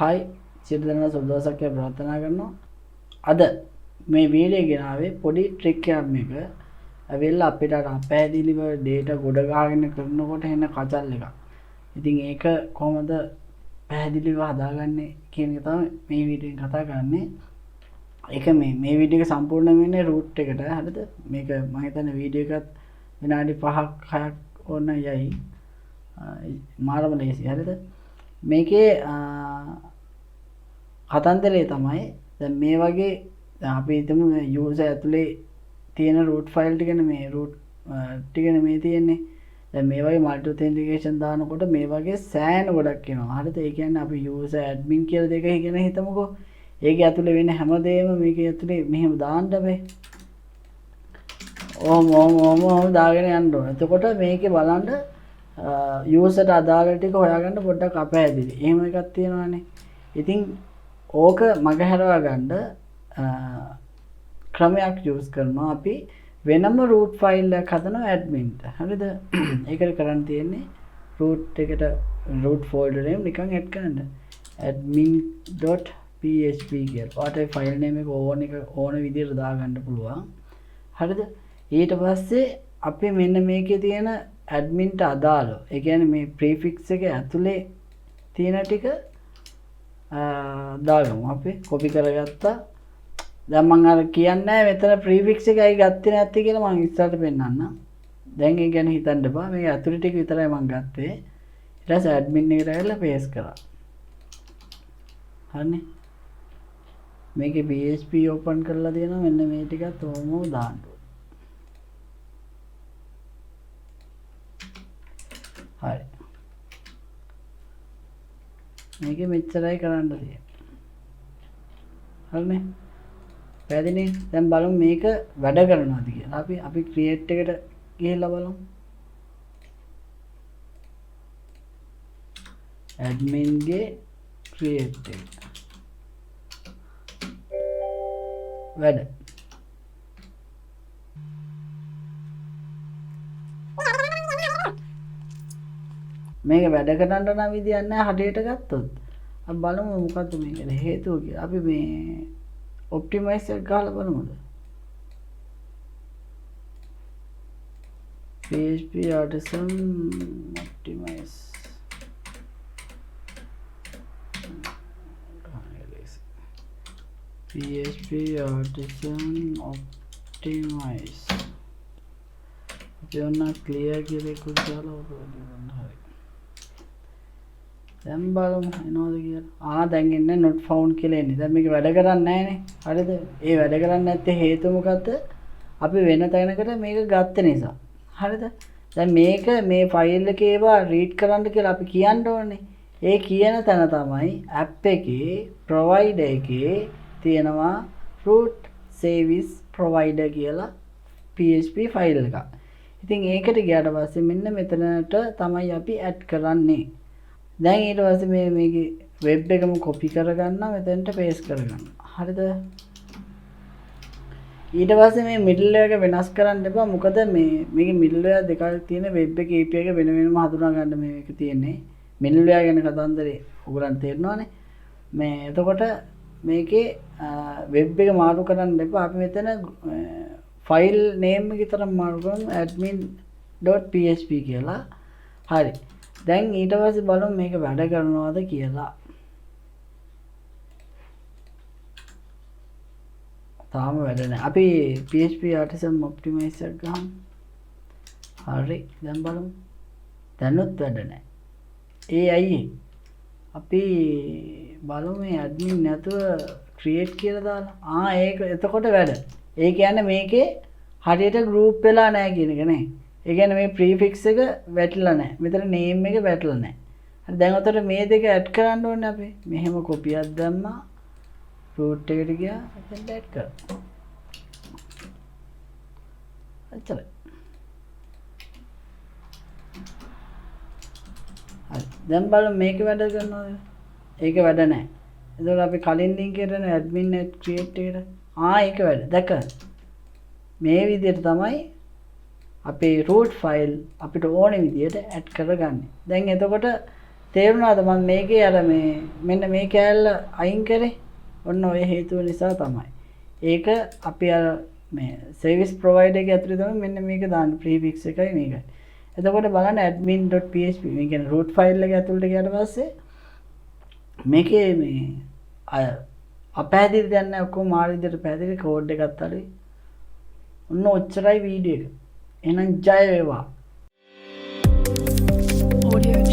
හයි සියලු දෙනා සුබ දවසක් කියලා ප්‍රාර්ථනා කරනවා. අද මේ වීඩියෝ ගෙනාවේ පොඩි ට්‍රික් එකක් ඇවිල්ලා අපිට අර අපැහැදිලිව data ගොඩ ගහගෙන කරනකොට එන කචල් එකක්. ඉතින් ඒක කොහොමද පැහැදිලිව හදාගන්නේ කියන එක තමයි මේ වීඩියෝෙන් කතා කරන්නේ. ඒක මේ වීඩියෝ එක සම්පූර්ණ වෙන්නේ root එකට. හරිද? මේක මම හිතන්නේ වීඩියෝ එකත් විනාඩි 5ක් 6ක් ඕන යයි. මාරම ලේසි. හරිද? මේකේ කතන්දරේ තමයි දැන් මේ වගේ අපි හිතමු යූසර් ඇතුලේ තියෙන root file ටිකනේ මේ root ටිකනේ මේ තියෙන්නේ. දැන් මේ වගේ multi authentication දානකොට මේ වගේ සෑහෙන ගොඩක් එනවා. හරිද? ඒ කියන්නේ අපි user admin කියලා දෙක ඉගෙන හිතමුකෝ. ඒකේ ඇතුලේ වෙන හැමදේම මේකේ ඇතුලේ මෙහෙම දාන්න බෑ. ඕම දාගෙන යන්න ඕන. එතකොට මේකේ බලන්න user අදාළ ටික හොයාගන්න පොඩ්ඩක් අපහැදිලි. එහෙම එකක් තියෙනවානේ. ඉතින් ඕක මගහැරවා ගන්න ක්‍රමයක් use කරනවා අපි වෙනම root file එකක් හදනවා admin-ට. හරිද? ඒකට කරන්න තියෙන්නේ root එකට root folder එක නිකන් add කරන්න. admin.php කියලා. ඔයාට file name එක ඕන විදිහට දාගන්න පුළුවන්. හරිද? ඊට පස්සේ අපි මෙන්න මේකේ තියෙන admin-ට අදාළ. ඒ කියන්නේ මේ prefix එක ඇතුලේ තියෙන ටික දාගමු. අපි copy කරගත්තා. දැන් මම අර කියන්නේ මෙතන prefix එකයි ගත්තේ නැත්තේ කියලා මම ඉස්සරහට පෙන්නන්නම්. දැන් ඒ ගැන හිතන්න එපා. මේක ඇතුළේ ටික විතරයි මම ගත්තේ. ඊට පස්සේ admin එකට ඇවිල්ලා paste කරා. හරිනේ. මේකේ PHP open කරලා තියෙනවා. මෙන්න මේ ටිකත් ඕමෝ දාන්න ඕනේ. හරි. මේකේ මෙච්චරයි කරන්න තියෙන්නේ. හරිනේ. පැහැදිලි? දැන් බලමු මේක වැඩ කරනවද කියලා. අපි create එකට ගිහිල්ලා බලමු. admin ගේ create එක. වැඩ. මේක වැඩ කරන්න නම් විදියක් නැහැ හරියට ගත්තොත්. අපි බලමු මොකද්ද මේකට හේතුව කියලා. අපි මේ optimize එක ගහලා බලමුද? PHP artisan optimize. PHP artisan optimize. ජොන්න clear කියලා එකක් දාලා බලන්න. හරි. දැන් බලමු එනවද කියලා. දැන් එන්නේ not found කියලා එන්නේ. දැන් මේක වැඩ කරන්නේ නැහනේ. හරිද? ඒ වැඩ කරන්නේ නැත්තේ හේතුව මොකද්ද? අපි වෙන තැනකට මේක ගත්ත නිසා. හරිද? දැන් මේක මේ ෆයිල් එකේ ඒවා රීඩ් කරන්න කියලා අපි කියන්න ඕනේ. ඒ කියන තැන තමයි app එකේ provider එකේ තියෙනවා root service provider කියලා PHP ෆයිල් එකක්. ඉතින් ඒකට ගියාට පස්සේ මෙන්න මෙතනට තමයි අපි add කරන්නේ. දැන් ඊට පස්සේ මේකේ වෙබ් එකම copy කරගන්නවා මෙතනට paste කරගන්නවා. හරිද? ඊට පස්සේ මේ middleware එක වෙනස් කරන්න එපා. මොකද මේකේ middleware දෙකක් තියෙන වෙබ් එකේ API එක වෙන වෙනම හඳුනා ගන්න මේක තියෙන්නේ. middleware ගැන කතන්දරේ ඔයගලන්ට තේරෙනවනේ. මේ එතකොට මේකේ වෙබ් එක මාරු කරන්න එපා. අපි මෙතන file name එක විතර මාරු කරමු admin.php කියලා. හරි. දැන් ඊට පස්සේ බලමු මේක වැඩ කරනවද කියලා. තාම වැඩ නැහැ. අපි PHP artisan optimize එක ගමු. හරි. දැන් බලමු. දැනුත් වැඩ නැහැ. ඇයි? අපි බලමු මේ admin නැතුව create කියලා දාලා. ඒක එතකොට වැඩ. ඒ කියන්නේ මේකේ හරියට group වෙලා නැහැ කියන එක නේ. ඒ කියන්නේ මේ prefix එක වැටලා නැහැ. මෙතන name එක වැටලා නැහැ. හරි දැන් උතර මේ දෙක add කරන්න ඕනේ අපි. මෙහෙම copy එකක් දැම්මා. root එකට ගියා. එතෙන් add කරා. එච්චරයි. හරි. දැන් බලමු මේක වැඩ කරනවද? ඒක වැඩ නැහැ. එතකොට අපි කලින් link එකට යන admin create එකට. ඒක වැඩ. දැක්කද? මේ විදිහට තමයි අපේ root file අපිට ඕන විදිහට add කරගන්නේ. දැන් එතකොට තේරුණාද මම මේකේ අර මේ මෙන්න මේ කෑල්ල අයින් කරේ ඔන්න ඔය හේතුව නිසා තමයි. ඒක අපි අර මේ සර්විස් ප්‍රොවයිඩර් එකේ ඇතුලේ තමයි මෙන්න මේක දාන්න ප්‍රීෆික්ස් එකයි මේකයි. එතකොට බලන්න admin.php මේ කියන්නේ root file එක ඇතුළට ගියාට පස්සේ මේකේ මේ අය අපැහැදිලි දෙයක් නැහැ ඔක්කොම මාළු විදියට පැහැදිලි කෝඩ් එකත් හරි. ඔන්න ඔච්චරයි වීඩියෝ එක. එහෙනම් ජය වේවා. Audio